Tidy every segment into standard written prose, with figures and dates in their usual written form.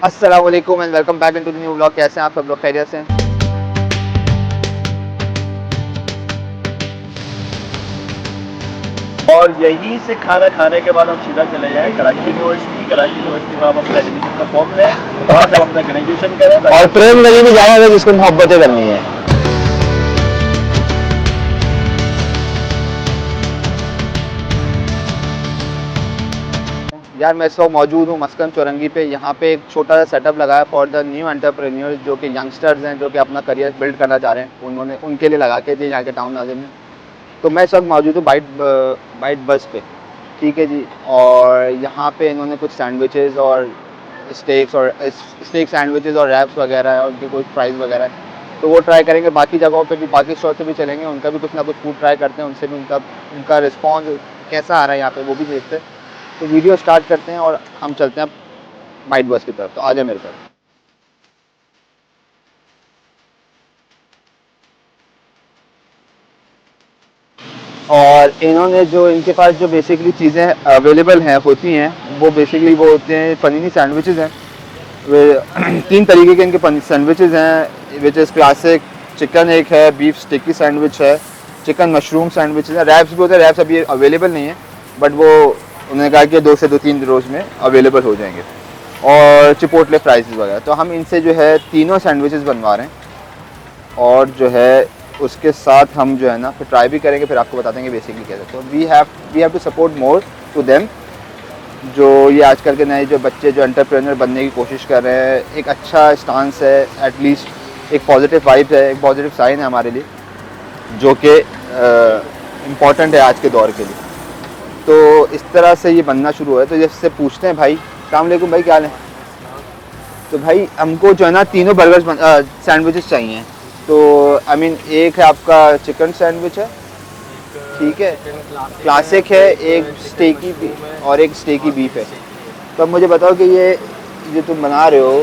अस्सलाम वालेकुम and welcome back into the new vlog. कैसे हैं आप सब लोग? खैरियत से हैं? और यहीं से खाना खाने के बाद हम सीधा चले जाएँ कराची यूनिवर्सिटी। कराची यूनिवर्सिटी में हम अपना एडमिशन का फॉर्म लें, वहाँ से हम अपना ग्रेजुएशन करें और प्रेम नदी भी जाना है जिसको मोहब्बतें करनी है। यार मैं इस वक्त मौजूद हूँ मस्कन चौरंगी पे। यहाँ पे एक छोटा सा सेटअप लगाया फॉर द न्यू एंटरप्रेन्योर जो कि यंगस्टर्स हैं, जो कि अपना करियर बिल्ड करना चाह रहे हैं। उन्होंने उनके लिए लगा के थे यहाँ के टाउन नाजिम में। तो मैं इस वक्त मौजूद हूँ बाइट बस पे। ठीक है जी। और यहाँ पे इन्होंने कुछ सैंडविचेज़ और स्टेक सैंडविचेज़ और रैप्स वगैरह है, उनकी कुछ प्राइस वगैरह है। तो वो ट्राई करेंगे। बाकी जगहों पे भी, बाकी स्टोर से भी चलेंगे, उनका भी कुछ ना कुछ फूड ट्राई करते हैं, उनसे भी उनका रिस्पॉन्स कैसा आ रहा है यहाँ पे वो भी देखते हैं। तो वीडियो स्टार्ट करते हैं और हम चलते हैं बाइट बस की तरफ। तो आ जाए मेरे साथ। और इन्होंने जो इनके पास जो बेसिकली चीज़ें अवेलेबल हैं होती हैं वो बेसिकली वो होते हैं पनीनी सैंडविचेज़ हैं। वे तीन तरीके के इनके सैंडविचेज़ हैं विच इज़ क्लासिक चिकन एक है, बीफ स्टिकी सैंडविच है, चिकन मशरूम सैंडविचेज़ है, रैप्स भी होते हैं। रैप्स अभी अवेलेबल नहीं है बट वो उन्होंने कहा कि 2 से 3 रोज़ में अवेलेबल हो जाएंगे। और चिपोटले फ्राइज़ वगैरह। तो हम इनसे जो है तीनों सैंडविचेज़ बनवा रहे हैं और जो है उसके साथ हम जो है ना फिर ट्राई भी करेंगे, फिर आपको बता देंगे बेसिकली कैसे। तो we have to support more to them. जो ये आजकल के नए जो बच्चे जो एंटरप्रेन्योर बनने की कोशिश कर रहे हैं, एक अच्छा स्टांस है, एटलीस्ट एक पॉजिटिव वाइब है, एक पॉजिटिव साइन है हमारे लिए, जो कि इम्पॉर्टेंट है आज के दौर के लिए। तो इस तरह से ये बनना शुरू हुआ है। तो जैसे पूछते हैं भाई, अस्सलाम वालेकुम भाई, क्या हाल है? तो भाई हमको जो है ना तीनों सैंडविचेस चाहिए। तो आई मीन एक है आपका चिकन सैंडविच है, ठीक है, क्लासिक है, एक स्टेकी और एक स्टेकी बीफ है। तो अब मुझे बताओ कि ये जो तुम बना रहे हो।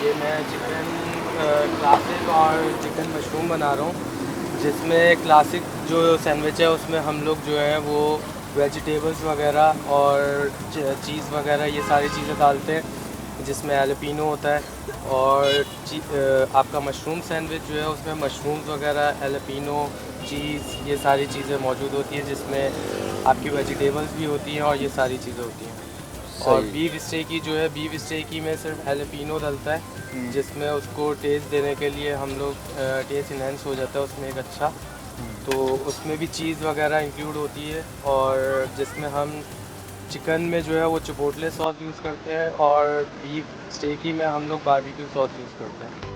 ये मैं चिकन क्लासिक और चिकन मशरूम बना रहा हूँ, जिसमें क्लासिक जो सैंडविच है उसमें हम लोग जो है वो वेजिटेबल्स वगैरह और चीज़ वगैरह ये सारी चीज़ें डालते हैं, जिसमें एलपिनो होता है। और आपका मशरूम सैंडविच जो है उसमें मशरूम्स वगैरह, एलपिनो, चीज़, ये सारी चीज़ें मौजूद होती हैं, जिसमें आपकी वेजिटेबल्स भी होती हैं और ये सारी चीज़ें होती हैं। और सही। बीफ स्टेकी जो है, बीफ स्टेकी में सिर्फ एलपिनो डलता है, जिसमें उसको टेस्ट देने के लिए हम लोग टेस्ट इन्हेंस हो जाता है उसमें एक अच्छा। तो उसमें भी चीज़ वगैरह इंक्लूड होती है। और जिसमें हम चिकन में जो है वो चिपोटले सॉस यूज़ करते हैं और बीफ स्टेकी में हम लोग बारबेक्यू सॉस यूज़ करते हैं।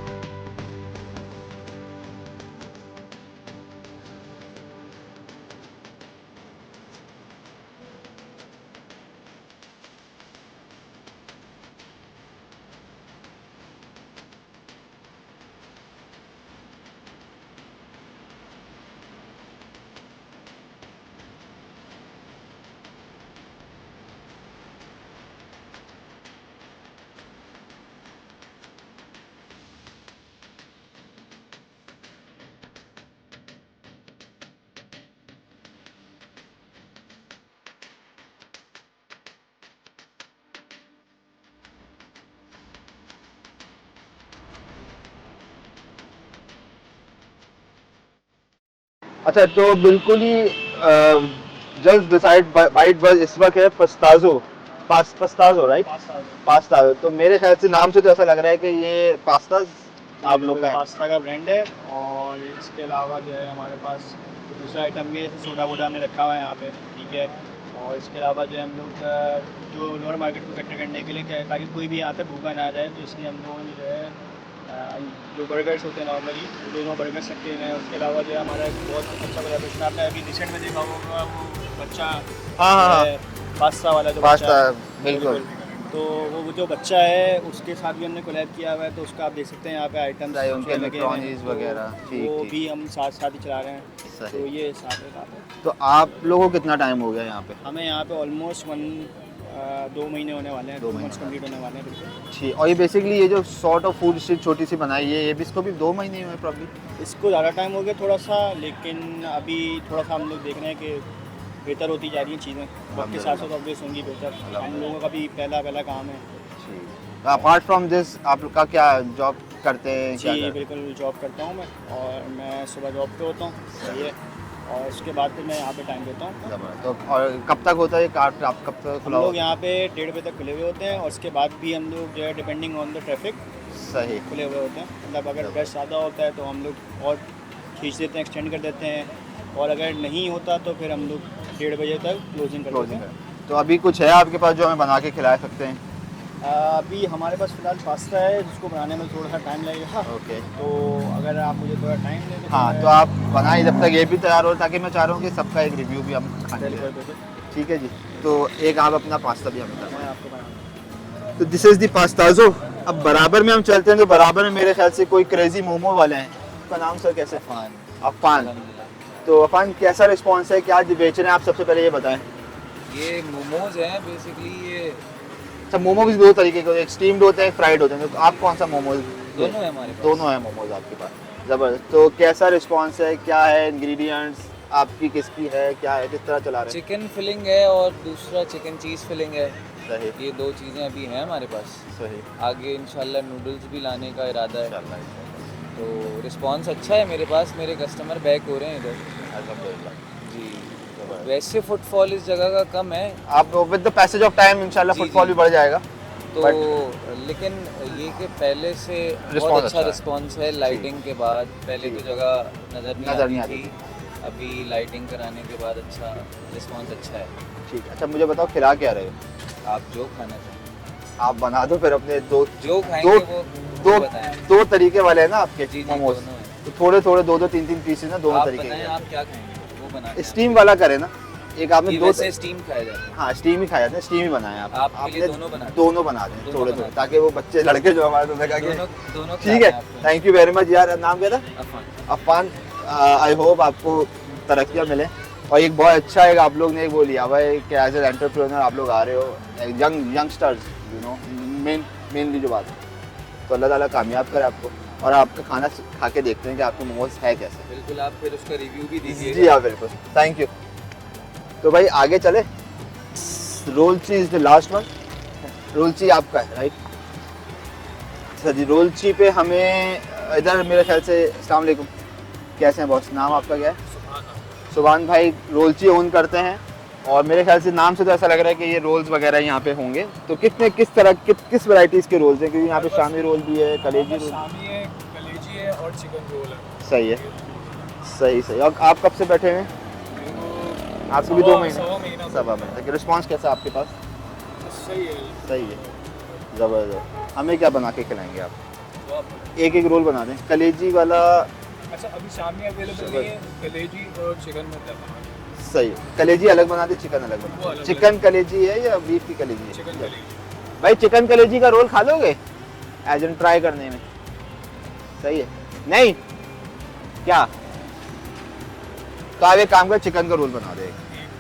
अच्छा, तो बिल्कुल ही जस्ट डिसाइड बाइट बस इस वक्त है पस्ताजो राइट? पास्ता। पास्ता। तो मेरे ख्याल से नाम से तो ऐसा लग रहा है कि ये पास्ता आप लोग का है। पास्ता का ब्रांड है। और इसके अलावा जो है हमारे पास दूसरा आइटम भी है, सोडा वोडा में रखा हुआ है यहाँ पे, ठीक है। और इसके अलावा जो है हम लोग जो लोअर मार्केट को कट्टर करने के लिए क्या है, ताकि कोई भी यहाँ पे भूखा ना आ जाए, तो इसलिए हम लोगों ने जो है जो बर्गर्स होते हैं नॉर्मली वो दोनों बर्गर्स रखे हुए हैं। उसके अलावा जो है हमारा एक बहुत अच्छा कोलैबोरेशन आपने अभी रिसेंट में देखा होगा, वो बच्चा हाँ हाँ हाँ, पास्ता वाला जो बच्चा पास्ता, है, बिल्कुल। तो वो जो बच्चा है उसके साथ भी हमने कोलैब किया हुआ है। तो उसका आप देख सकते हैं यहाँ पे आइटम्स चाहे उनके जो लगे हुए हैं, इलेक्ट्रॉनिक्स तो वगैरह, ठीक वो ठीक। भी हम साथ साथ ही चला रहे हैं। सही। तो ये साथ है साथ है। तो आप लोगों को कितना टाइम हो गया यहाँ पे? हमें यहाँ पे ऑलमोस्ट 2 महीने होने वाले हैं, 2 2 महीने मंथ्स कंप्लीट होने वाले हैं बिल्कुल। ठीक। और ये बेसिकली ये जो सॉर्ट ऑफ फूड स्ट्रीट छोटी सी बनाई है, ये भी इसको भी 2 महीने हुए प्रॉब्ली? इसको ज़्यादा टाइम हो गया थोड़ा सा, लेकिन अभी थोड़ा सा हम लोग देख रहे हैं कि बेहतर होती जा रही हैं चीज़ें, वक्त के साथ साथ ऑब्वियस होंगी बेहतर। हम लोगों का भी पहला काम है। ठीक। अपार्ट फ्रॉम दिस आपका क्या जॉब करते हैं? क्या जी करते बिल्कुल जॉब करता हूँ मैं, और मैं सुबह जॉब पे होता हूँ, सही है, और उसके बाद फिर मैं यहाँ पे टाइम देता हूँ। हैं? तो और कब तक होता है कार्ट, आप कब तक हम खुला लोग होता यहाँ पे 1:30 बजे तक खुले हुए होते हैं, और उसके बाद भी हम लोग जो है डिपेंडिंग ऑन द ट्रैफिक है? सही। खुले हुए होते हैं। मतलब अगर रश ज़्यादा होता है तो हम लोग और खींच देते हैं, एक्सटेंड कर देते हैं, और अगर नहीं होता तो फिर हम लोग 1:30 बजे तक क्लोजिंग कर देते क्लोजिंग हैं। है। तो अभी कुछ है आपके पास जो हमें बना के खिला सकते हैं? अभी हमारे पास फ़िलहाल पास्ता है जिसको बनाने में थोड़ा सा टाइम लगेगा, ओके। तो अगर आप मुझे थोड़ा टाइम दें तो हाँ मैं- तो आप बनाइए जब तक ये भी तैयार हो, ताकि मैं चाह रहा हूँ कि सबका एक रिव्यू भी हम खाने बिल्कुल लगे। बिल्कुल ठीक है जी। तो एक आप अपना पास्ता भी हमें बताएं। मैं आपको बना तो दिस इज़ दी पास्ताज़ो। अब बराबर में हम चलते हैं तो बराबर में मेरे ख्याल से कोई क्रेजी मोमो वाले हैं। उसका नाम सर कैसे? अफान। तो अफान कैसा रिस्पॉन्स है, क्या बेच रहे हैं आप, सबसे पहले ये बताएं। ये मोमोज हैं बेसिकली, ये अच्छा मोमो भी दो तरीके के होते हैं, एक स्टीम्ड होते हैं, एक फ्राइड होते हैं, तो आप कौन सा मोमोज? दोनों है हमारे पास। दोनों है मोमोज आपके पास। ज़बरदस्त। तो कैसा रिस्पॉन्स है, क्या है इंग्रेडिएंट्स आपकी, किसकी है, क्या है, किस तरह चला रहे हैं? चिकन फिलिंग है और दूसरा चिकन चीज़ फिलिंग है। सही ये दो चीज़ें अभी हैं हमारे पास। सही। आगे इंशाल्लाह नूडल्स भी लाने का इरादा है। इंशाल्लाह। तो रिस्पांस अच्छा है मेरे पास, मेरे कस्टमर बैक हो रहे हैं इधर। अल्हम्दुलिल्लाह। जी। ज़बरदस्त। वैसे फुटफॉल इस जगह का कम है आप with the passage of time इंशाल्लाह जी, फुटफॉल जी। भी बढ़ जाएगा। तो But- लेकिन ये कि पहले से Response बहुत अच्छा अच्छा है। रिस्पांस है लाइटिंग के बाद। पहले तो जगह नज़र नज़र नहीं नहीं आती थी, अभी लाइटिंग कराने के बाद अच्छा रिस्पांस अच्छा है। ठीक है। अच्छा मुझे बताओ खिला क्या रहे हो? आप जो खाना चाहें, आप बना दो फिर अपने दो जो खाएंगे वो दो बताएं। दो तरीके वाले हैं ना आपके जी जी मोमोज। दोनों हैं। तो थोड़े थोड़े दो दो तीन तीन पीसेस ना दोनों आप तरीके बताएं आप क्या खाएंगे वो बना के। स्टीम वाला करें ना, एक आपने ये दो वैसे स्टीम खाया जाता है। हाँ स्टीम ही खाया था, स्टीम ही बनाया आप। आपके लिए आपने दोनों बना दें। दोनों बना दें दोनों थोड़े बना थोड़े, दें। ताकि वो बच्चे लड़के जो हमारे तो लगा दोनों कि दोनों ठीक खिलाते है। हैं आपको। थैंक यू वेरी मच यार। नाम क्या था? अफान। अफान। आई होप आपको तरक्कियाँ मिले, और एक बहुत अच्छा एक आप लोग ने एक वो लिया हुआ है कि एज ए एंटरप्रेन्योर आप लोग आ रहे हो, यंगस्टर्स यू नो, मेनली जो बात है, तो अल्लाह ताला कामयाब करे आपको, और आपका खाना खा के देखते हैं कि आपके मोमोज है कैसे। बिल्कुल, आप फिर उसका रिव्यू भी दीजिए। जी हाँ बिल्कुल, थैंक यू। तो भाई आगे चले। रोलची इज द लास्ट वन। रोलची आपका है राइट? अच्छा जी, रोलची पे हमें इधर मेरे ख्याल से अस्सलाम वालेकुम, कैसे हैं बॉस? नाम आपका क्या है? सुभान भाई रोलची ओन करते हैं, और मेरे ख्याल से नाम से तो ऐसा लग रहा है कि ये रोल्स वगैरह यहाँ पे होंगे। तो किस तरह किस वैरायटीज़ के रोल्स हैं? क्योंकि यहाँ पे शामी रोल भी है, कलेजी रोल। शामी है, कलेजी है, और चिकन रोल है। सही है, सही सही। और आप कब से बैठे हुए हैं? आपको भी 2 महीने? सवा महीने। रिस्पॉन्स कैसा है आपके पास? सही है। सही है, ज़बरदस्त। हमें क्या बना के खिलाएंगे आप? एक एक रोल बना दें, कलेजी वाला। अच्छा अभी शामी अवेलेबल नहीं है, कलेजी और चिकन में सही है, कलेजी अलग बना दे, चिकन अलग वो बना अलग दे। चिकन कलेजी है या बीफ की कलेजी है? चिकन कलेजी। भाई चिकन कलेजी का रोल खा लोगे एज एन ट्राई करने में? सही है। नहीं क्या? तो आप एक काम कर, चिकन का रोल बना दे,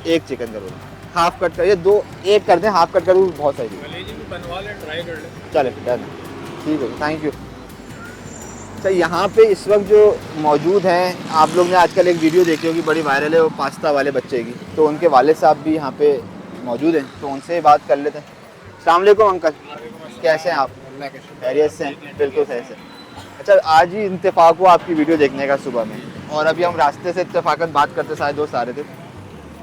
एक चिकन का रोल हाफ कट कर, ये दो एक कर दें, हाफ कट कर बहुत सही है। कलेजी भी बनवा ले, ट्राई कर ले। चले डन, ठीक है, थैंक यू। अच्छा यहाँ पे इस वक्त जो मौजूद हैं, आप लोग ने आजकल एक वीडियो देखी होगी, बड़ी वायरल है, वो पास्ता वाले बच्चे की, तो उनके वालिद साहब भी यहाँ पे मौजूद हैं, तो उनसे बात कर लेते हैं। अस्सलाम वालेकुम अंकल, कैसे हैं आप? खैरियत से हैं? बिल्कुल सही से। अच्छा आज ही इत्तेफाक हुआ आपकी वीडियो देखने का सुबह में, और अभी हम रास्ते से इत्तेफाकन बात करते सारे दोस्त आ रहे थे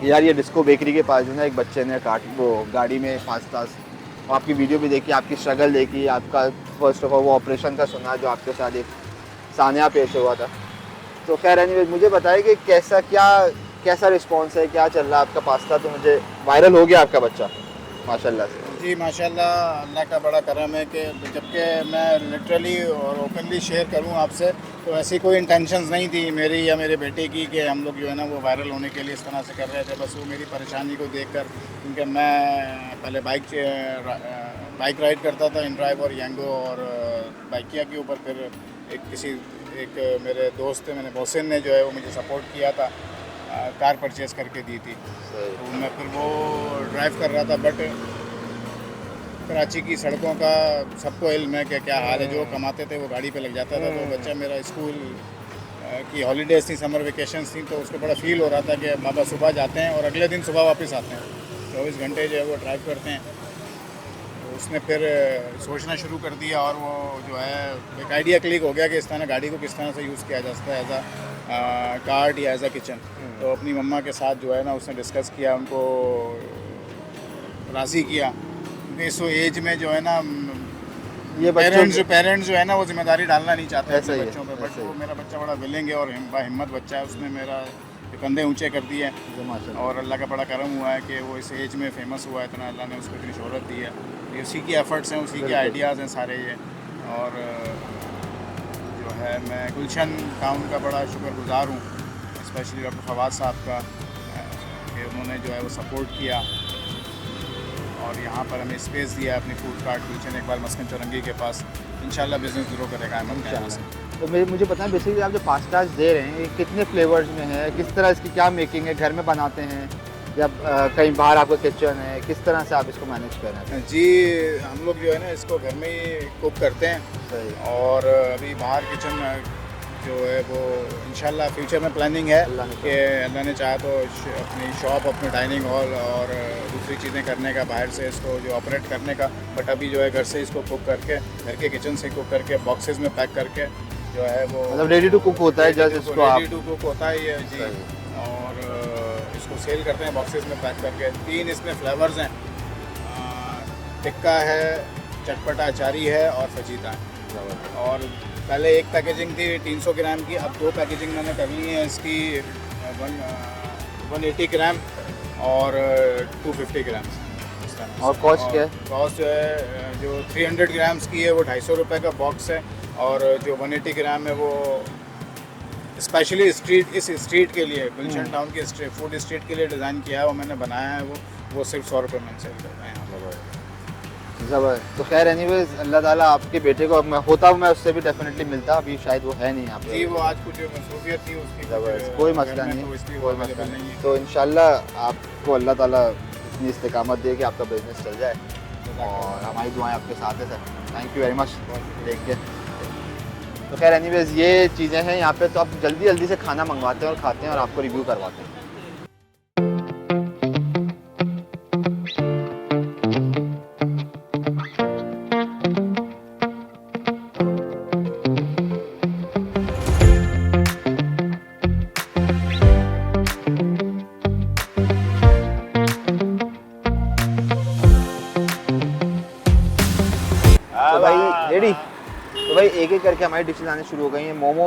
यार, ये डिस्को बेकरी के पास जो ना एक बच्चे ने वो गाड़ी में पास्ता, आपकी वीडियो भी देखी, आपकी स्ट्रगल देखी, आपका फर्स्ट ऑफ ऑल वो ऑपरेशन का सुना जो आपके साथ एक सानिया पेश हुआ था। तो खैर एनीवेज मुझे बताइए कि कैसा रिस्पांस है, क्या चल रहा है आपका पास्ता? तो मुझे वायरल हो गया आपका बच्चा माशाल्लाह से। जी माशाल्लाह, अल्लाह का बड़ा करम है कि जबकि मैं लिटरली और ओपनली शेयर करूं आपसे, तो ऐसी कोई इंटेंशंस नहीं थी मेरी या मेरे बेटे की कि हम लोग जो है ना वो वायरल होने के लिए इस तरह से कर रहे थे। बस वो मेरी परेशानी को देखकर, क्योंकि मैं पहले बाइक राइड करता था, इन ड्राइव और यंगो और बाइकिया के ऊपर, फिर एक मेरे दोस्त थे, मैंने मोहसिन ने जो है वो मुझे सपोर्ट किया था, कार परचेज़ करके दी थी, तो मैं फिर वो ड्राइव कर रहा था। बट कराची की सड़कों का सबको इल्म है कि क्या हाल है, जो कमाते थे वो गाड़ी पे लग जाता था। तो बच्चा मेरा स्कूल की हॉलीडेज़ थी, समर वेकेशंस थी, तो उसको बड़ा फील हो रहा था कि बाबा सुबह जाते हैं और अगले दिन सुबह वापस आते हैं, 24 घंटे जो है वो ड्राइव करते हैं। तो उसने फिर सोचना शुरू कर दिया और वो जो है एक आइडिया क्लिक हो गया कि इस तरह गाड़ी को किस तरह से यूज़ किया जा सकता है एज अ कार्ट या एज अ किचन। तो अपनी मम्मा के साथ जो है ना उसने डिस्कस किया, उनको राज़ी किया, क्योंकि इस एज में जो है ना ये पेरेंट्स जो है ना वो जिम्मेदारी डालना नहीं चाहते ऐसा ही अपने है, बच्चों पे, बट ऐसा ही वो है। मेरा बच्चा बड़ा विलिंग है और हिम्मत बच्चा है, उसने मेरा कंधे ऊंचे कर दिए हैं। माशाल्लाह। और अल्लाह का बड़ा करम हुआ है कि वो इस एज में फेमस हुआ है, इतना अल्लाह ने उसको इतनी शोहरत दी है। ये उसी की एफर्ट्स हैं, उसी के आइडियाज़ हैं सारे ये। और जो है मैं गुलशन टाउन का बड़ा शुक्रगुजार हूँ, स्पेशली डॉक्टर फवाद साहब का, कि उन्होंने जो है वो सपोर्ट किया और यहाँ पर हमें स्पेस दिया अपनी फूड कार्ट गुलशन इकबाल मस्कन चौरंगी के पास। इंशाल्लाह बिज़नेस ग्रो करेगा अहमद के यहाँ से। तो मुझे बताएं बेसिकली आप जो पास्ताज दे रहे हैं ये कितने फ्लेवर्स में है, किस तरह इसकी क्या मेकिंग है, घर में बनाते हैं या कहीं बाहर आपका किचन है, किस तरह से आप इसको मैनेज कर रहे हैं? जी हम लोग जो है ना इसको घर में ही कुक करते हैं, सही। और अभी बाहर किचन जो है वो इंशाल्लाह फ्यूचर में प्लानिंग है अल्लाह ने कि अल्लाह ने चाहा तो अपनी शॉप, अपने डाइनिंग हॉल और दूसरी चीज़ें करने का, बाहर से इसको जो ऑपरेट करने का, बट अभी जो है घर से इसको कुक करके, घर के किचन से कुक करके बॉक्सेस में पैक करके जो है वो मतलब रेडी टू कुक होता है, जस्ट इसको आप रेडी टू कुक होता है ये जी। और इसको सेल करते हैं बॉक्सेस में पैक करके। 3 इसमें फ्लेवर्स हैं, टिक्का है, चटपटा अचारी है और फजीता है। और पहले एक पैकेजिंग थी 300 ग्राम की, अब 2 पैकेजिंग मैंने कर ली है इसकी 180 ग्राम और 250 ग्राम। और कॉस्ट क्या है? कॉस्ट जो है जो 300 ग्राम्स की है वो 250 रुपये का बॉक्स है, और जो 180 ग्राम है वो स्पेशली इस स्ट्रीट के लिए, गुलशन टाउन के फूड स्ट्रीट के लिए डिज़ाइन किया है, वो मैंने बनाया है, वो सिर्फ 100 रुपये में सेल करते हैं यहाँ पर। ज़बरदस्त। तो खैर एनीवेज अल्लाह ताला आपके बेटे को, मैं होता मैं उससे भी डेफिनेटली मिलता, अभी शायद वो है नहीं यहाँ पे। जी वो आज कुछ मसरूफियत थी उसकी, ज़बरदस्त, कोई मसला नहीं, तो इसलिए कोई वो मसला अवेलेबल नहीं नहीं। है। तो इंशाल्लाह आपको अल्लाह ताला इतनी इस्तेकामत दे कि आपका बिजनेस चल जाए, और हमारी दुआएं आपके साथ है sir. Thank you very much. देख के तो खैर एनीवेज ये चीज़ें हैं यहाँ पे, तो आप जल्दी जल्दी से खाना मंगवाते हैं और खाते हैं और आपको रिव्यू करवाते हैं। तो भाई रेडी, तो भाई एक एक करके हमारी डिशेज आने शुरू हो गई हैं। मोमो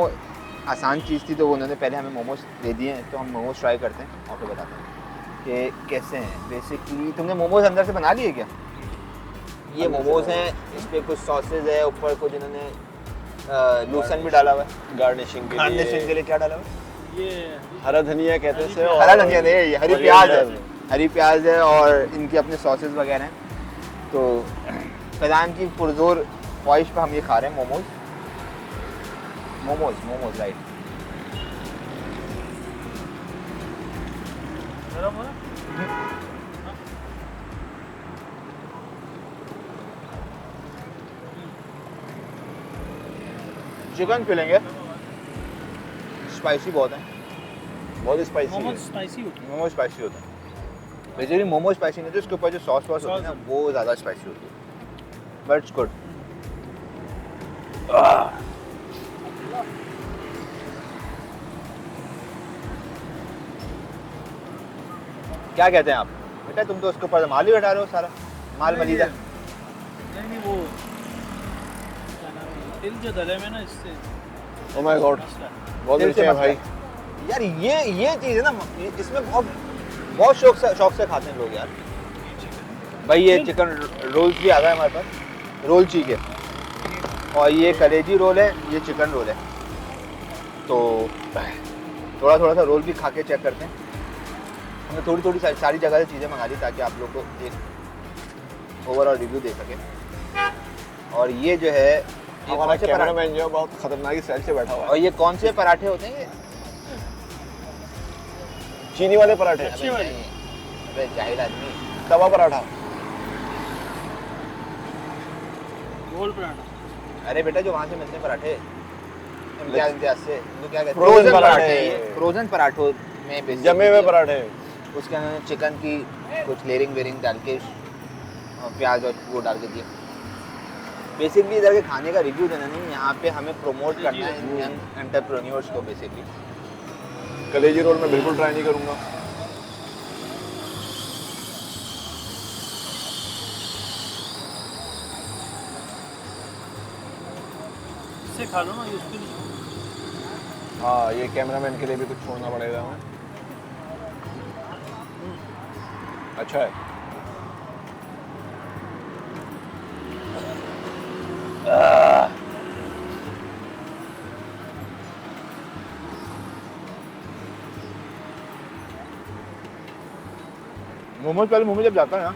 आसान चीज़ थी, तो उन्होंने पहले हमें मोमोज दे दिए हैं, तो हम मोमोज ट्राई करते हैं और फिर बताते हैं कि कैसे हैं। बेसिकली तुमने मोमोज अंदर से बना लिए क्या? ये मोमोज हैं, इस पर कुछ सॉसेज है, ऊपर कुछ इन्होंने लूसन भी डाला हुआ है गार्निशिंग गार्निशिंग के लिए। क्या डाला हुआ है? ये हरा धनिया कहते हैं इसे, और हरा धनिया नहीं, हरी और प्याज है, ये हरी प्याज है, और इनके अपने सॉसेज वगैरह हैं। तो फैजान की पुरजोर ख्वाहिश पे हम ये खा रहे हैं मोमोज। मोमोज राइट। चिकन खिलेंगे, स्पाइसी बहुत है, बहुत स्पाइसी है। मोमोज स्पाइसी होते मोमो स्पाइसी होता है। बेसिकली मोमो स्पाइसी नहीं होता, उसके ऊपर जो सॉस होती है ना वो ज़्यादा स्पाइसी होती है, बट इट्स गुड। क्या कहते हैं आप बेटा? तुम तो उसके ऊपर माल ही हटा रहे हो, सारा माल मलीदा। नहीं वो क्या नाम है, तिल जो दले में ना इससे ओह माय गॉड, मसला है। बहुत दिल से मीठे हैं मसला भाई। है। यार ये चीज़ है ना, इसमें बहुत शौक से खाते हैं लोग यार। भाई ये चिकन रोल्स भी आ गए हमारे पास, रोल चीक है, और ये कलेजी रोल है, ये चिकन रोल है। तो थोड़ा सा रोल भी खा के चेक करते हैं। हमने थोड़ी सारी जगह से चीज़ें मंगा ली ताकि आप लोग को एक ओवरऑल रिव्यू दे सके। और ये जो है ये हमारा कौन से पराठे, कैमरामैन जो है बहुत खतरनाक स्टाइल से बैठा हुआ और है। ये कौन से पराठे होते हैं? ये चीनी वाले पराठे, अच्छे वाले। अबे जाहिल आदमी, तवा पराठा। गोल पराठा। अरे बेटा जो वहाँ से मिलते हैं पराठे इम्तियाज से, तो क्या कहते हैं, Frozen पराठे। फ्रोजन पराठों में basically जमे हुए पराठे। उसके अंदर चिकन की कुछ लेयरिंग वेयरिंग डाल के और प्याज और वो डाल के दिया। बेसिकली इधर के खाने का रिव्यू देना नहीं, यहाँ पे हमें प्रमोट करना है यंग एंटरप्रेन्योर्स को बेसिकली। कलेजी रोल मैं बिल्कुल ट्राई नहीं करूँगा। इससे खा लो ना, ये उसके लिए। हाँ, ये कैमरामैन के लिए भी कुछ छोड़ना पड़ेगा हमें। अच्छा है। मोमोज पहले मुंह में जब जाता है ना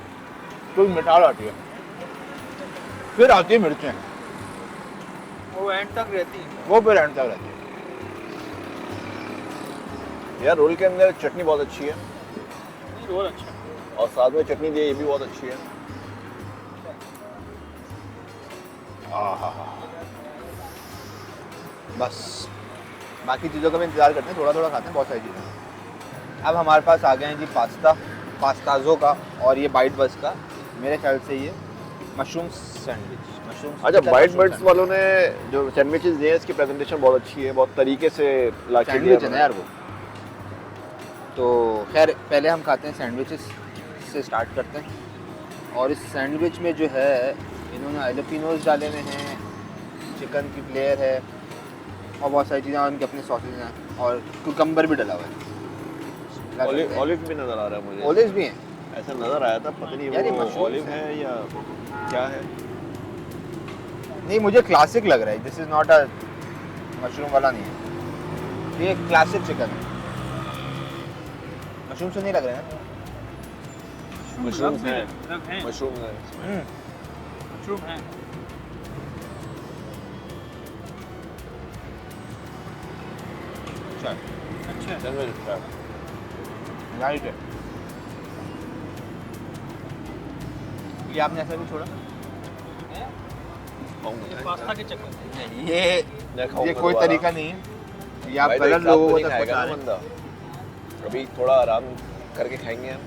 तो मिठास आती है, फिर आती है मिर्चें, वो एंड तक रहती है। वो फिर एंड तक रहती है। यार रोल के अंदर चटनी बहुत अच्छी है रोल अच्छा है। और साथ में चटनी दी है, ये भी बहुत अच्छी है। बस बाकी चीज़ों का भी इंतज़ार करते हैं, थोड़ा थोड़ा खाते हैं बहुत सारी चीज़ें। अब हमारे पास आ गए हैं जी पास्ताजो का और ये बाइट बस का, मेरे ख्याल से ये मशरूम सैंडविच, मशरूम। अच्छा, बाइट बर्ड्स वालों ने जो सैंडविचेस दिए हैं इसकी प्रेजेंटेशन बहुत अच्छी है, बहुत तरीके से ला के दिया सैंडविच है ना यार वो। तो खैर पहले हम खाते हैं सैंडविचेस से स्टार्ट करते हैं। और इस सैंडविच में जो है इन्होंने जैलपिनोज डाले हुए हैं, चिकन की फ्लेयर है और बहुत सारी चीज़ें, उनके अपने सॉसेज हैं और कुकम्बर भी डला हुआ है। ऑलिव भी नजर आ रहा है मुझे। ओलिव्स भी हैं। ऐसा नजर आया था, पता नहीं यार ये वो मशरूम ऑलिव है या क्या है। नहीं, मुझे क्लासिक लग रहा है, this is not a mushroom वाला नहीं है, ये क्लासिक चिकन है। मशरूम से नहीं लग रहा है ना? मशरूम है, रब हैं, मशरूम है। मशरूम है। अच्छा अच्छा है। सैंडविच अच्छा है। राइट है। ये आपने ऐसा भी छोड़ा? खाऊंगा। ये पास्ता के चक्कर। नहीं, मैं ये खाऊंगा कोई दोबारा। तरीका नहीं है, ये आप भाई तो गलत एक साथ लोगों तो को नहीं तक खाएगा पहुंचा ना रहे हैं। बंदा। अभी थोड़ा आराम करके खाएंगे हम।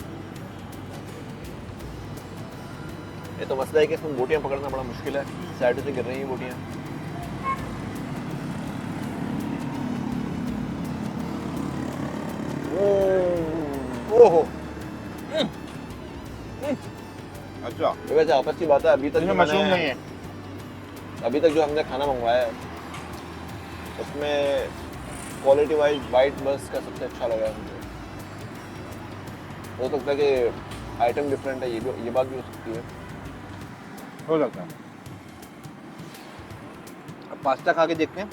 ये तो मसला है कि इसमें बोटियां पकड़ना बड़ा मुश्किल है, साइड से गिर रही हैं बोटियां। ओहो अच्छा, तो वैसे आपस की बात है, अभी तक इसमें जो मशरूम मैंने- नहीं है। अभी तक जो हमने खाना मंगवाया है उसमें क्वालिटी वाइज बाइट बस का सबसे अच्छा लगा है मुझे। हो सकता है कि आइटम डिफरेंट है, ये बात भी हो सकती है। हो सकता है। अब पास्ता खा के देखते हैं।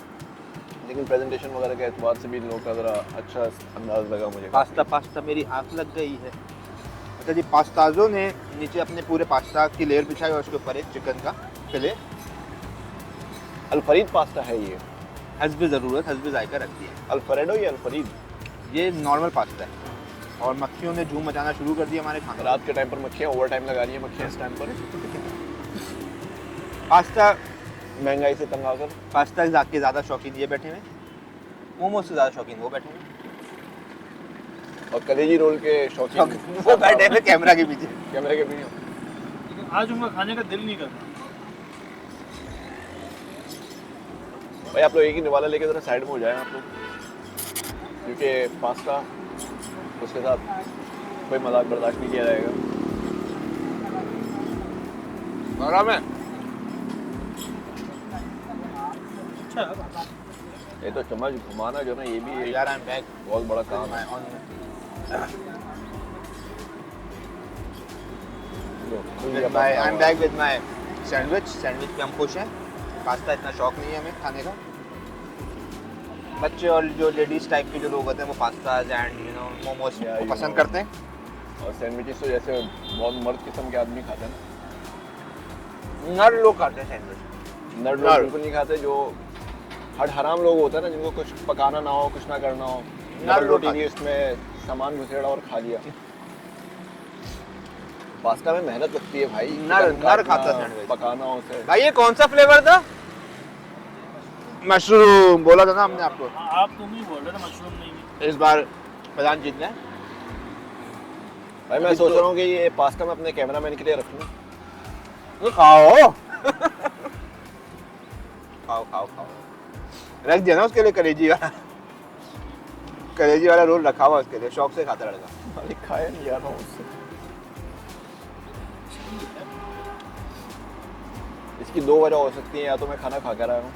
लेकिन प्रेजेंटेशन वगैरह के एतबार से भी इन लोगों का ज़रा अच्छा अंदाज लगा मुझे। पास्ता मेरी आँख लग गई है। अच्छा जी, पास्ताजो ने नीचे अपने पूरे पास्ता की लेयर बिछाई और उसके ऊपर एक चिकन का फिले अल्फरीद पास्ता है ये। हस्ब ज़रूरत हस्ब जायका रखती है। अल्फरेडो या अल्फरीद? ये नॉर्मल पास्ता है और मक्खियों ने झूम मचाना शुरू कर दिया हमारे खाने। रात के टाइम पर मक्खियाँ ओवर टाइम लगा रही हैं मक्खियाँ इस टाइम पर पास्ता महंगाई से तंग आकर। पास्ता के ज़्यादा शौकीन ये बैठे हुए, मोमोज से ज़्यादा शौकीन वो बैठे हुए, और कलेजी रोल के शौकीन वो बैठे हुए कैमरा के पीछे। कैमरे के पीछे। लेकिन आज उनका खाने का दिल नहीं करता। भाई आप लोग एक ही निवाला लेके ज़रा साइड में हो जाए आप लोग, क्योंकि पास्ता उसके साथ कोई मजाक बर्दाश्त नहीं किया जाएगा। आराम है। अच्छा है। ये तो चम्मच घुमाना जो ना, ये भी एक यार आई एम बैक बहुत बड़ा काम है। I am back with my sandwich पे हम खुश हैं। पास्ता इतना शौक नहीं है हमें खाने का। बच्चे और जो लेडीज टाइप के जो लोग होते हैं वो पास्ता एंड मोमोज Yeah, को you पसंद know. करते हैं। और सैंडविचेस तो जैसे बहुत मर्द किस्म के आदमी खाते हैं ना, नर लोग खाते हैं सैंडविच। नर्ड लोग बिल्कुल नहीं खाते। जो हर हराम लोग होते हैं ना, जिनको कुछ पकाना ना हो, कुछ ना करना हो, नर लोग रोटी खाते भी इसमें सामान घुसेड़ा और खा लिया। पास्ता में मेहनत लगती है भाई। नर चिकन काटना, खाता सैंडविच। पकाना उसे। भाई ये कौन सा फ्लेवर था? मशरूम बोला था ना हमने आपको। आप तुम ही बोल रहे थे मशरूम नहीं है। इस बार प्रधान जीतना है। भाई मैं अभी सोच तो- रहा हूँ कि ये पास्ता मैं अपने कैमरामैन के लिए रख लूँ। वो खाओ खाओ खाओ खाओ रख दिया ना उसके लिए कलेजी वाला रोल रखा हुआ उसके लिए शौक से खाता लड़का मालिक खाया नहीं जा रहा हूँ उससे। इसकी दो वजह हो सकती है, या तो मैं खाना खा कर आया हूँ।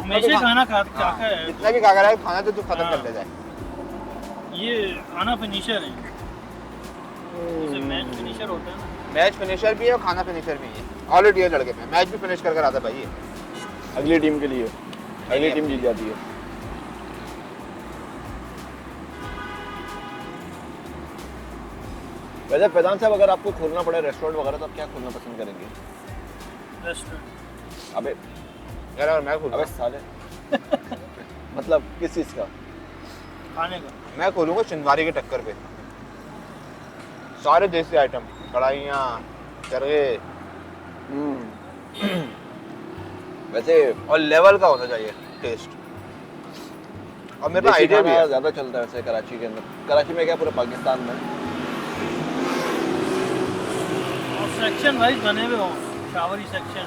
हमेशा खाना खाता है। जितना भी खा कर आए खाना तो तू खत्म हाँ। कर ले जाए ये खाना फिनिशर है, जैसे मैच फिनिशर होता है ना। मैच फिनिशर भी है और खाना फिनिशर भी है ऑलरेडी ये लड़के में मैच भी फिनिश कर आता है भाई ये अगली टीम के लिए, अगली टीम जीत जाती है। वैसे फैजान साहब, अगर आपको खोलना पड़े रेस्टोरेंट वगैरह तो आप क्या खोलना पसंद करेंगे? रेस्टोरेंट। अबे यार और मैं खोलूंगा अबे साले मतलब किस चीज़ का? खाने का। मैं खोलूंगा चिंगारी के टक्कर पे सारे देसी आइटम कढ़ाइयाँ चरगे वैसे और लेवल का होना चाहिए टेस्ट और मेरे पास देसी आइडिया भी खाना है ज़्यादा चलता है वैसे कराची के अंदर। कराची में क्या, पूरे पाकिस्तान में? और सेक्शन वाइज बने हुए हो, शावरी सेक्शन।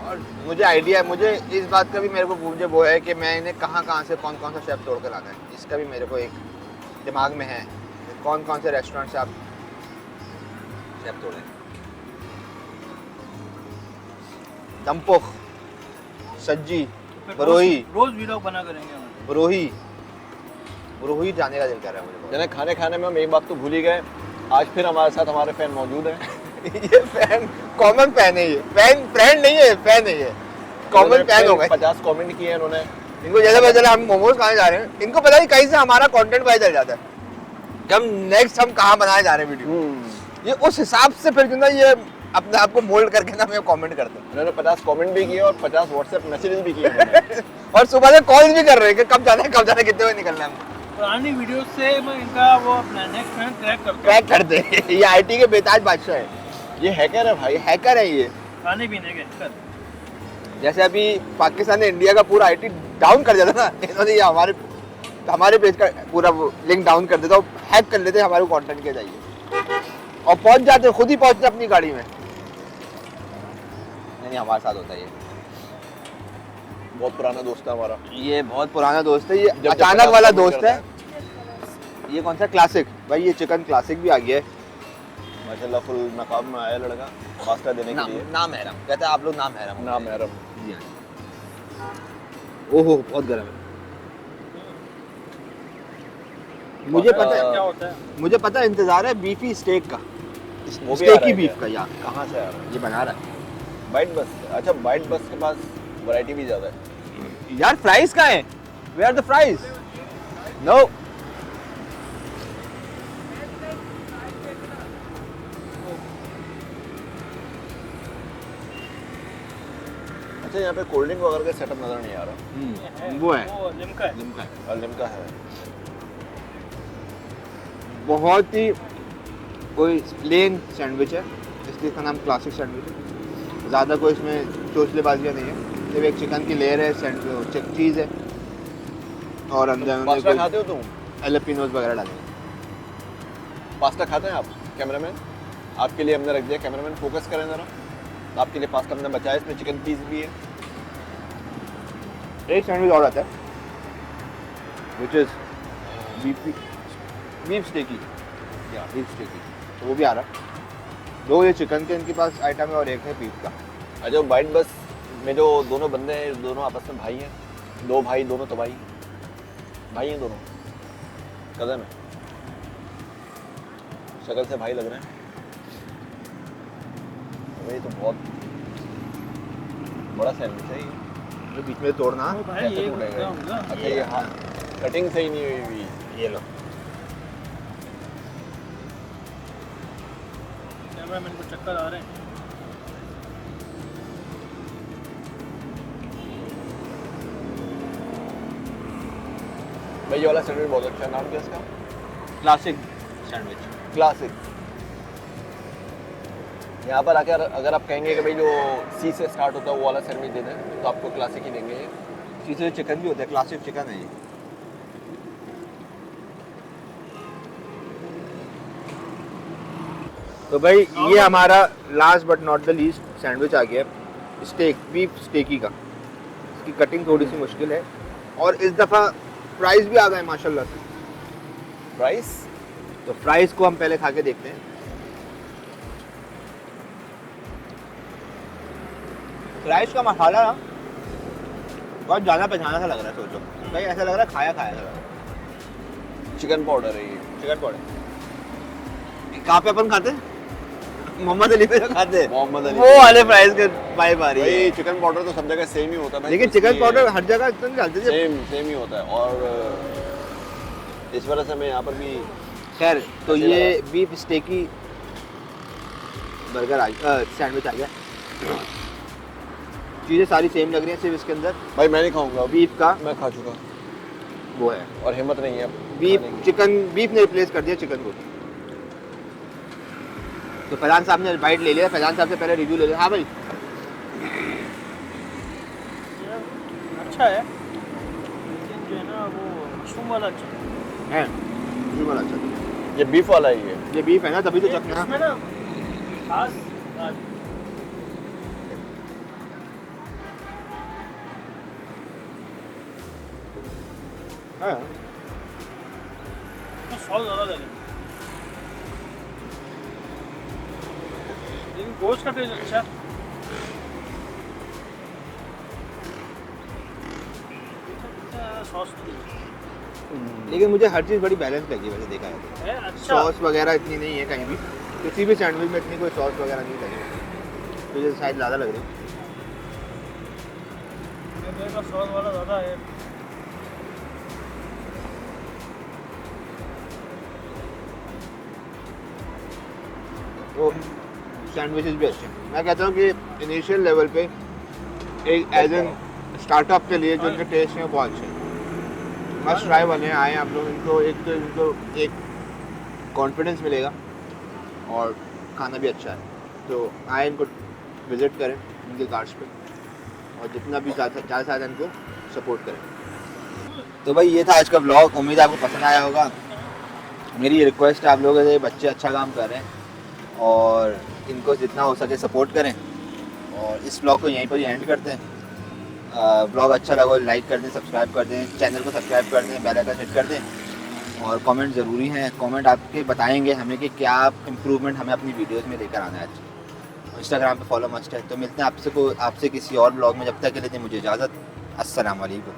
और मुझे आइडिया है मुझे इस बात का भी मेरे को मुझे वो है कि मैं इन्हें कहाँ से कौन सा शेफ तोड़ कर लाना है इसका भी मेरे को एक दिमाग में है कौन से रेस्टोरेंट से आप शेफ तोड़े दमपुख सज्जी बरोही रोज वीडियो बना करेंगे हम। बरोही जाने का दिल कर रहा है मुझे जैसे खाने खाने में हम एक बात तो भूल ही गए, आज फिर हमारे साथ हमारे फैन मौजूद हैं। ये फैन कॉमन फैन है ये फ्रेंड नहीं है फैन है ये कॉमन फैन हो गए 50 कमेंट किए हैं इन्होंने। इनको जैसे पता चला हम मोमोज खाने जा रहे हैं इनको पता नहीं कहीं से हमारा कंटेंट पता चल जाता है कि हम नेक्स्ट हम कहाँ बनाने जा रहे हैं वीडियो ये उस हिसाब से फिर जो ना ये अपने आप को मोल्ड करके ना हमें कमेंट करते हैं इन्होंने 50 कमेंट भी किए और 50 व्हाट्सएप मैसेजेस भी किए इन्होंने। और सुबह से कॉल भी कर रहे हैं कि कब जाना है कितने बजे निकलना है पुरानी वीडियो से मैं इनका वो अपना नेक्स्ट प्लान ट्रैक करता हूँ। क्रैक करते हैं ये आईटी के बेताज बादशाह है ये हैकर है भाई। हैकर है ये खाने पीने के कर। जैसे अभी पाकिस्तान ने इंडिया का पूरा आईटी डाउन कर दिया था ना इन्होंने ये हमारे पेज का पूरा लिंक डाउन कर देता और हैक कर लेते हमारे कंटेंट के जाइए और पहुंच जाते खुद ही पहुंचते अपनी गाड़ी में नहीं हमारे साथ होता है ये बहुत पुराना दोस्त है हमारा। ये बहुत पुराना दोस्त है ये जब अचानक वाला comment दोस्त करता है ये कौन सा क्लासिक भाई ये चिकन क्लासिक भी आ गया है माशाल्लाह फुल नकाब में आया लड़का पास्ता देने के लिए। नाम हैरम कहते हैं आप लोग नाम हैरम नाम हैरम। ओहो बहुत गर्म है मुझे पता है क्या होता है? मुझे पता है इंतजार है बीफी स्टेक का वो भी आ रहा स्टेकी है बीफ क्या? का यार कहाँ से आ रहा है? ये बना रहा बाइट बस। अच्छा, बाइट बस के पास वैरायटी भी ज़्यादा है। है यार फ्राइज कहाँ है वेयर द फ्राइज नो अच्छा, यहाँ पे कोल्ड ड्रिंक वगैरह का सेटअप नज़र नहीं आ रहा। वो है वो लिमका है। लिम्का है और लिम्का है। बहुत ही कोई प्लेन सैंडविच है इसलिए इसका नाम क्लासिक सैंडविच है ज़्यादा कोई इसमें चोचलेबाजियाँ नहीं है सिर्फ एक चिकन की लेयर है सैंडविच चीज़ है और अंदर पास्ता खाते हो तुम? एलपिनोज वगैरह डाले पास्ता खाते हैं आप? कैमरामैन आपके लिए हमने रख दिया। कैमरामैन फोकस करें ज़रा। आपके लिए पास्ता हमने बचाया, इसमें चिकन पीस भी है। एक सैंडविच और आता है विच इज़ बीफ स्टेकी या बीफ स्टेकी तो वो भी आ रहा है दो ये चिकन के इनके पास आइटम है और एक है बीफ का अच्छा, बाइट बस में जो दोनों बंदे हैं दोनों आपस में भाई हैं। दो भाई दोनों तबाही भाई हैं दोनों, कदम है, शक्ल से भाई लग रहे हैं। वही तो बहुत बड़ा सैंडविच है ये। जो बीच में तोड़ना ओ भाई कैसे ये टूटेगा? होगा। अच्छा, ये हाँ कटिंग सही नहीं हुई हुई। ये लो कैमरामैन को चक्कर आ रहे हैं। भाई ये वाला सैंडविच बहुत अच्छा है। नाम क्या है इसका? Classic sandwich classic. यहाँ पर आकर अगर आप कहेंगे कि भाई जो सी से स्टार्ट होता है वो वाला सैंडविच दे दें तो आपको क्लासिक ही देंगे ये। चीज़ें चिकन भी होता है क्लासिक चिकन है ये तो भाई ये हमारा last but not the least sandwich आ गया है स्टेक बीफ स्टेकी का। इसकी कटिंग थोड़ी सी मुश्किल है और इस दफ़ा फ्राइज़ भी आ गए माशाल्लाह से। प्राइस तो फ्राइज़ को हम पहले खा के देखते हैं। फ्राइज़ का मसाला ना बहुत ज़्यादा पहचाना सा लग रहा है, सोचो भाई ऐसा लग रहा है खाया खाया लग रहा है। चिकन पाउडर है ये। चिकन पाउडर कहाँ पे अपन खाते हैं? मोहम्मद अली पे जो खाते हैं मोहम्मद अली वो वाले प्राइस के वाइब आ रही है। भाई चिकन पाउडर तो सब जगह सेम ही होता है भाई, लेकिन तो चिकन इसलिए पाउडर हर जगह इतना नहीं डालते थे। सेम ही होता है और इस वजह से मैं यहाँ पर भी खैर तो ऐसे ये लगा। बीफ स्टेकी बर्गर आ गया, सैंडविच आ गया। चीज़ें सारी सेम लग रही हैं, सिर्फ इसके अंदर भाई मैं नहीं खाऊंगा अभी, बीफ का मैं खा चुका वो है। और हिम्मत नहीं है बीफ खाने की। चिकन बीफ ने रिप्लेस कर दिया चिकन को। तो फैजान साहब ने बाइट ले लिया। फैजान साहब से पहले रिव्यू ले लिया। हाँ भाई अच्छा है, लेकिन जो है ना वो मशरूम वाला अच्छा है। है ये वाला अच्छा। ये बीफ वाला ही है। ये बीफ है ना तभी तो चखना। इसमें ना खास हाँ तो सॉस ज़्यादा डाले, लेकिन गोश्त का टेस्ट अच्छा है। सॉस लेकिन मुझे हर चीज़ बड़ी बैलेंस लगी वैसे देखा है तो। है अच्छा। सॉस वगैरह इतनी नहीं है कहीं भी, किसी भी सैंडविच में इतनी कोई सॉस वगैरह नहीं लगी, मुझे शायद ज़्यादा लग रही है। मेरे पास सॉस वाला ज़्यादा है। तो सैंडविचेस भी अच्छे हैं। मैं कहता हूँ कि इनिशियल लेवल पे एक एज एन स्टार्टअप के लिए जो इनके टेस्ट हैं वो बहुत अच्छे हैं। मस्ट ट्राई बने आए आप लोग, इनको एक कॉन्फिडेंस मिलेगा और खाना भी अच्छा है। तो आए इनको विज़िट करें इनके कार्ड्स पे और जितना भी ज़्यादा से ज़्यादा इनको सपोर्ट करें। तो भाई ये था आज का ब्लॉग, उम्मीद है आपको पसंद आया होगा। मेरी रिक्वेस्ट है आप लोगों से, बच्चे अच्छा काम कर रहे हैं और इनको जितना हो सके सपोर्ट करें। और इस ब्लॉग को यहीं पर ही एंड करते हैं। ब्लॉग अच्छा लगा लाइक कर दें, सब्सक्राइब कर दें, चैनल को सब्सक्राइब कर दें, बेल आइकन हिट कर दें और कमेंट ज़रूरी हैं। कमेंट आपके बताएंगे हमें कि क्या इम्प्रूवमेंट हमें अपनी वीडियोस में लेकर आना है। इंस्टाग्राम पे फॉलो मस्ट है। तो मिलते हैं आपसे किसी और ब्लॉग में। जब तक के लिए मुझे इजाज़त। अस्सलाम वालेकुम।